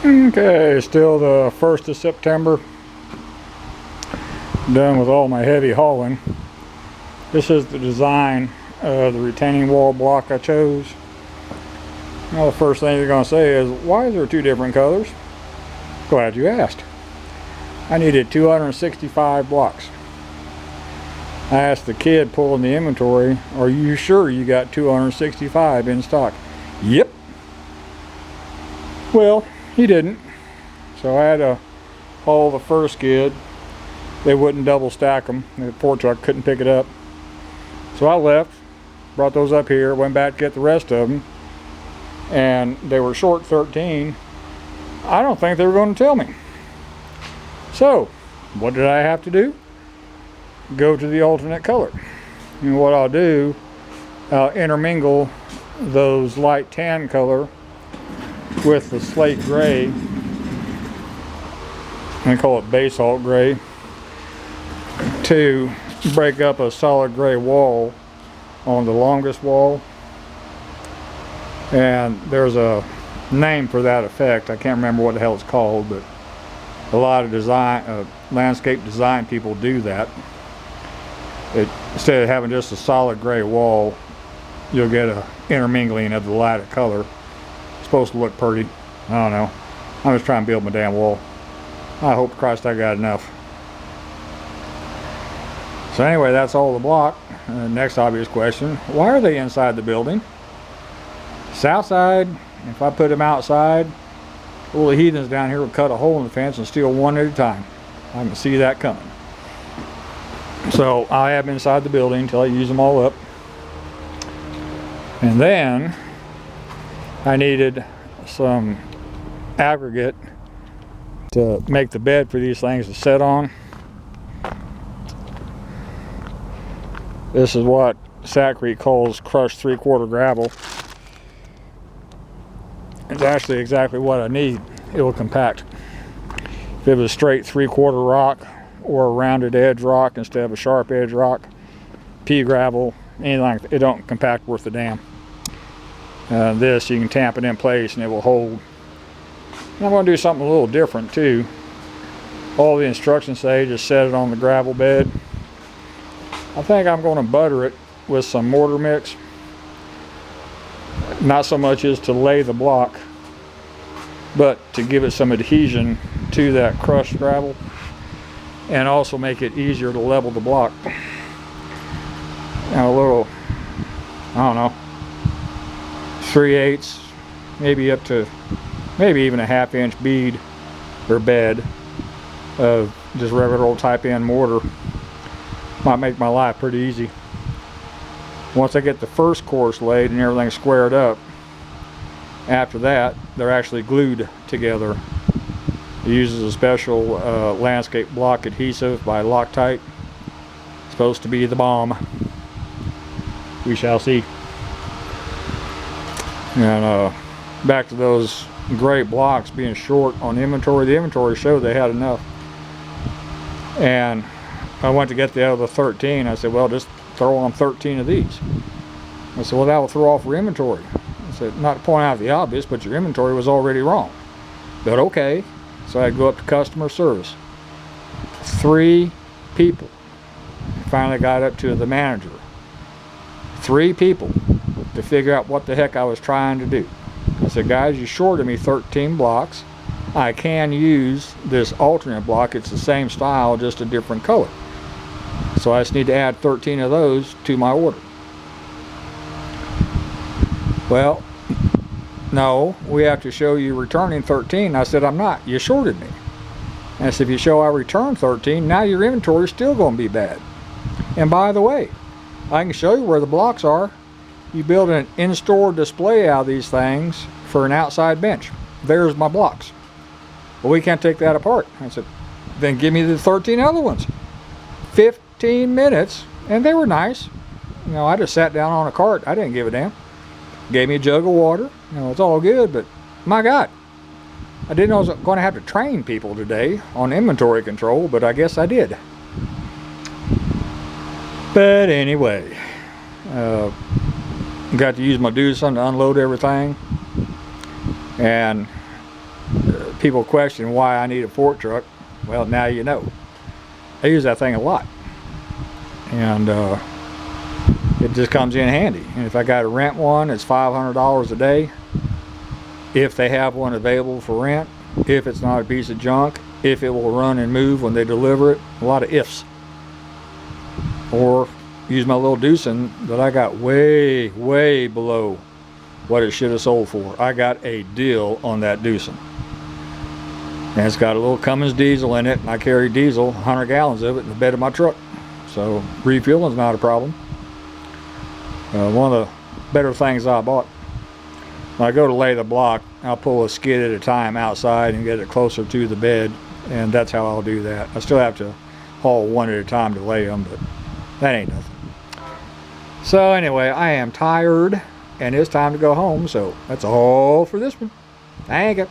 Okay, still the 1st of September. Done with all my heavy hauling. This is the design of the retaining wall block I chose. Now the first thing you're going to say is, why is there two different colors? Glad you asked. I needed 265 blocks. I asked the kid pulling the inventory, are you sure you got 265 in stock? Yep. Well, he didn't. So I had to haul the first skid. They wouldn't double stack them. The port truck couldn't pick it up. So I left, brought those up here, went back to get the rest of them, and they were short 13. I don't think they were going to tell me. So, what did I have to do? Go to the alternate color. And what I'll do, I'll intermingle those light tan color with the slate gray. I call it basalt gray, to break up a solid gray wall on the longest wall. And there's a name for that effect. I can't remember what the hell it's called, but a lot of landscape design people do that. Instead of having just a solid gray wall, you'll get a intermingling of the lighter color. It's supposed to look pretty. I don't know. I'm just trying to build my damn wall. I hope to Christ I got enough. So anyway, that's all the block. Next obvious question, why are they inside the building? South side, if I put them outside, all the heathens down here will cut a hole in the fence and steal one at a time. I can see that coming. So I have them inside the building until I use them all up. And then I needed some aggregate to make the bed for these things to sit on. This is what Sacrete calls crushed 3/4 gravel. It's actually exactly what I need. It will compact. If it was straight 3/4 rock or a rounded edge rock instead of a sharp edge rock, pea gravel, anything like that, it don't compact worth a damn. This, you can tamp it in place and it will hold. And I'm going to do something a little different too. All the instructions say just set it on the gravel bed. I think I'm going to butter it with some mortar mix. Not so much as to lay the block, but to give it some adhesion to that crushed gravel, and also make it easier to level the block. And a little, I don't know, 3/8, maybe up to, maybe even a 1/2 inch bead or bed of just regular old type N mortar might make my life pretty easy. Once I get the first course laid and everything squared up, after that they're actually glued together. It uses a special landscape block adhesive by Loctite. It's supposed to be the bomb. We shall see. And back to those gray blocks being short on inventory. The inventory showed they had enough. And I went to get the other 13. I said, well, just throw on 13 of these. I said, well, that will throw off your inventory. I said, not to point out the obvious, but your inventory was already wrong. But okay. So I go up to customer service. 3 people. Finally got up to the manager. 3 people to figure out what the heck I was trying to do. I said, guys, you shorted me 13 blocks. I can use this alternate block. It's the same style, just a different color. So I just need to add 13 of those to my order. Well, no, we have to show you returning 13. I said, I'm not. You shorted me. And I said, if you show I returned 13, now your inventory is still going to be bad. And by the way, I can show you where the blocks are. You build an in-store display out of these things for an outside bench. There's my blocks. Well, we can't take that apart. I said, then give me the 13 other ones. 15 minutes, and they were nice. You know, I just sat down on a cart. I didn't give a damn. Gave me a jug of water. You know, it's all good, but my God, I didn't know I was going to have to train people today on inventory control, but I guess I did. But anyway, got to use my Doosan to unload everything, and people question why I need a fork truck. Well, now you know. I use that thing a lot, and it just comes in handy. And if I got to rent one, it's $500 a day. If they have one available for rent, if it's not a piece of junk, if it will run and move when they deliver it, a lot of ifs. Or use my little Doosan that I got way, way below what it should have sold for. I got a deal on that Doosan. And it's got a little Cummins diesel in it, and I carry diesel, 100 gallons of it in the bed of my truck. So refueling is not a problem. One of the better things I bought. When I go to lay the block, I'll pull a skid at a time outside and get it closer to the bed, and that's how I'll do that. I still have to haul one at a time to lay them, but that ain't nothing. So anyway, I am tired, and it's time to go home, so that's all for this one. Thank you.